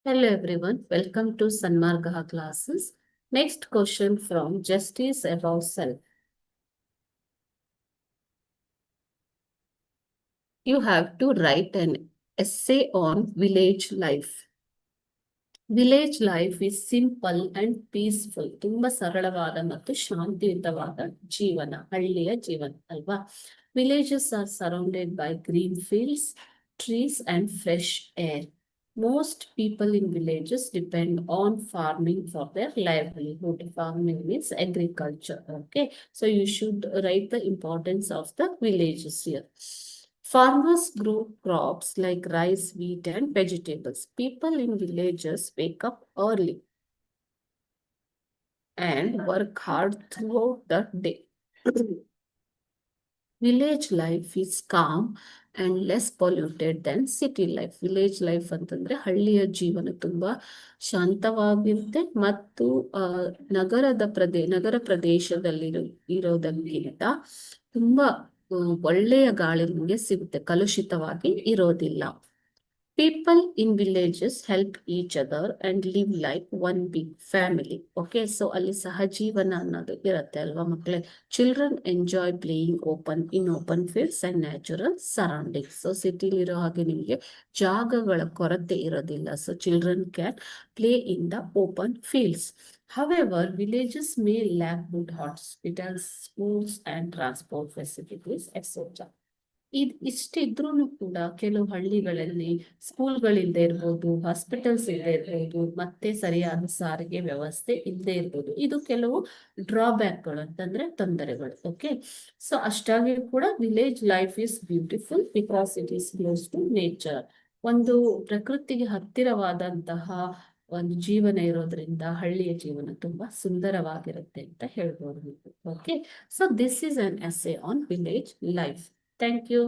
Hello everyone, welcome to Sanmargaha classes. Next question from Justice Above Self. You have to write an essay on village life. Village life is simple and peaceful. ತುಂಬಾ ಸರಳವಾದ ಮತ್ತು ಶಾಂತಿಯುತವಾದ ಜೀವನ, ಹಳ್ಳಿಯ ಜೀವನ ಅಲ್ವಾ? Villages are surrounded by green fields, trees and fresh air. Most people in villages depend on farming for their livelihood. Farming means agriculture. Okay, so you should write the importance of the villages here. Farmers grow crops like rice, wheat, and vegetables. People in villages wake up early and work hard throughout the day. Village life is calm and less polluted than city life. Village life ಅಂತಂದ್ರೆ ಹಳ್ಳಿಯ ಜೀವನ ತುಂಬಾ ಶಾಂತವಾಗಿರುತ್ತೆ ಮತ್ತು ನಗರ ಪ್ರದೇಶದಲ್ಲಿ ಇರೋದಕ್ಕಿಂತ ತುಂಬಾ ಒಳ್ಳೆಯ ಗಾಳಿ ನಿಮಗೆ ಸಿಗುತ್ತೆ, ಕಲುಷಿತವಾಗಿ ಇರೋದಿಲ್ಲ. People in villages help each other and live like one big family. Okay, so ಅಲ್ಲಿ ಸಹಜೀವನ ಅನ್ನೋದು ಇರುತ್ತೆ ಅಲ್ವಾ ಮಕ್ಕಳೇ? Children enjoy playing in open fields and natural surroundings. So ಸಿಟಿಲಿರೋ ಹಾಗೆ ನಿಮಗೆ ಜಾಗಗಳ ಕೊರತೆ ಇರೋದಿಲ್ಲ. So children can play in the open fields. However, villages may lack good hospitals, schools, and transport facilities, etc. ಇಷ್ಟಿದ್ರೂ ಕೂಡ ಕೆಲವು ಹಳ್ಳಿಗಳಲ್ಲಿ ಸ್ಕೂಲ್ಗಳಿಲ್ಲದೆ ಇರ್ಬೋದು, ಹಾಸ್ಪಿಟಲ್ಸ್ ಇಲ್ಲದೆ ಇರ್ಬೋದು, ಮತ್ತೆ ಸರಿಯಾದ ಸಾರಿಗೆ ವ್ಯವಸ್ಥೆ ಇಲ್ಲದೆ ಇರ್ಬೋದು. ಇದು ಕೆಲವು ಡ್ರಾಬ್ಯಾಕ್ಗಳು ಅಂತಂದ್ರೆ ತೊಂದರೆಗಳು. ಓಕೆ, ಸೊ ಅಷ್ಟಾಗಿ ಕೂಡ village life is beautiful because it is close to nature. ಒಂದು ಪ್ರಕೃತಿಗೆ ಹತ್ತಿರವಾದಂತಹ ಒಂದು ಜೀವನ ಇರೋದ್ರಿಂದ ಹಳ್ಳಿಯ ಜೀವನ ತುಂಬಾ ಸುಂದರವಾಗಿರುತ್ತೆ ಅಂತ ಹೇಳ್ಬೋದು. Okay, so this is an essay on village life. Thank you.